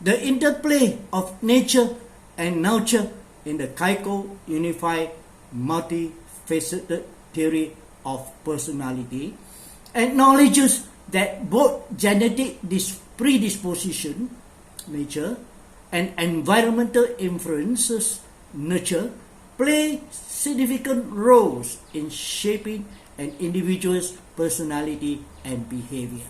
The interplay of nature and nurture in the Kaiko unified multifaceted theory of personality acknowledges that both genetic predisposition, nature, and environmental influences, nurture, play significant roles in shaping an individual's personality and behavior.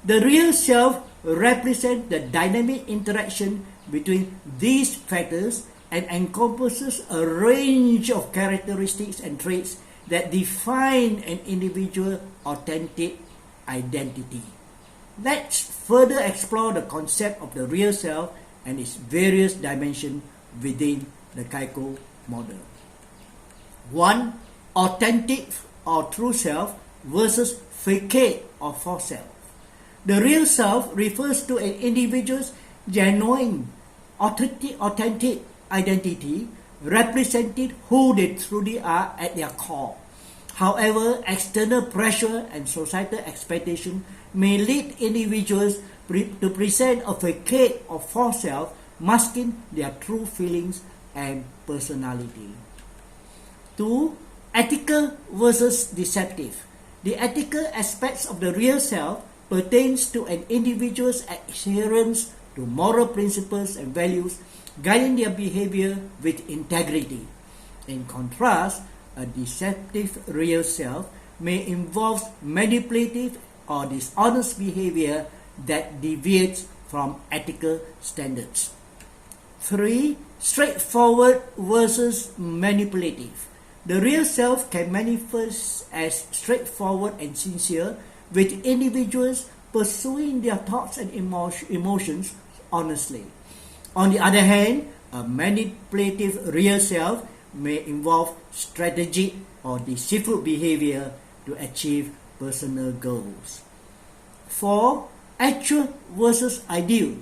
The real self represents the dynamic interaction between these factors and encompasses a range of characteristics and traits that define an individual's authentic identity. Let's further explore the concept of the real self and its various dimensions within the Kaiko model. 1. Authentic or true self versus facade or false self. The real self refers to an individual's genuine, authentic identity, representing who they truly are at their core. However, external pressure and societal expectation may lead individuals to present a facade or false self, masking their true feelings and personality. 2. Ethical versus deceptive. The ethical aspects of the real self pertains to an individual's adherence to moral principles and values, guiding their behavior with integrity. In contrast, a deceptive real self may involve manipulative or dishonest behavior that deviates from ethical standards. 3. Straightforward versus manipulative. The real self can manifest as straightforward and sincere, with individuals pursuing their thoughts and emotions honestly. On the other hand, a manipulative real self may involve strategic or deceitful behavior to achieve personal goals. 4. Actual versus ideal.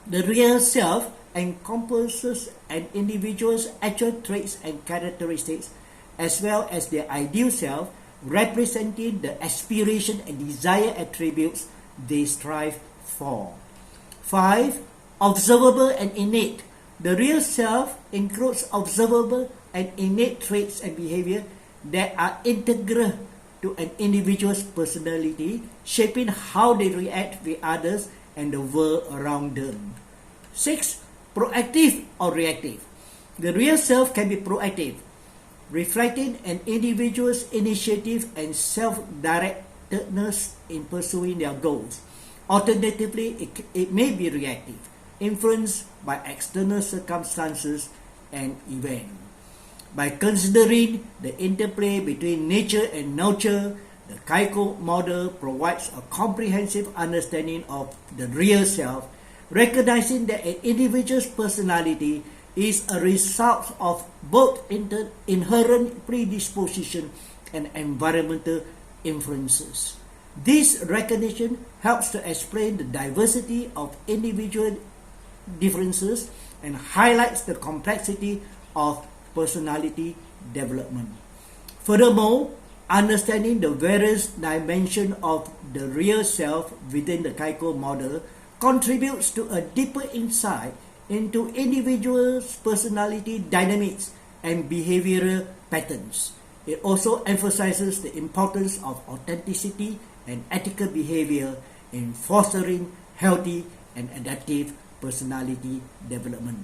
The real self encompasses an individual's actual traits and characteristics, as well as their ideal self, representing the aspiration and desire attributes they strive for. 5. Observable and innate. The real self includes observable and innate traits and behavior that are integral to an individual's personality, shaping how they react with others and the world around them. 6. Proactive or reactive. The real self can be proactive, reflecting an individual's initiative and self-directedness in pursuing their goals. Alternatively, it may be reactive, influenced by external circumstances and events. By considering the interplay between nature and nurture, the Kaiko model provides a comprehensive understanding of the real self, recognizing that an individual's personality is a result of both inherent predisposition and environmental influences. This recognition helps to explain the diversity of individual differences and highlights the complexity of personality development. Furthermore, understanding the various dimensions of the real self within the Kaiko model contributes to a deeper insight into individuals' personality dynamics and behavioral patterns. It also emphasizes the importance of authenticity and ethical behavior in fostering healthy and adaptive personality development.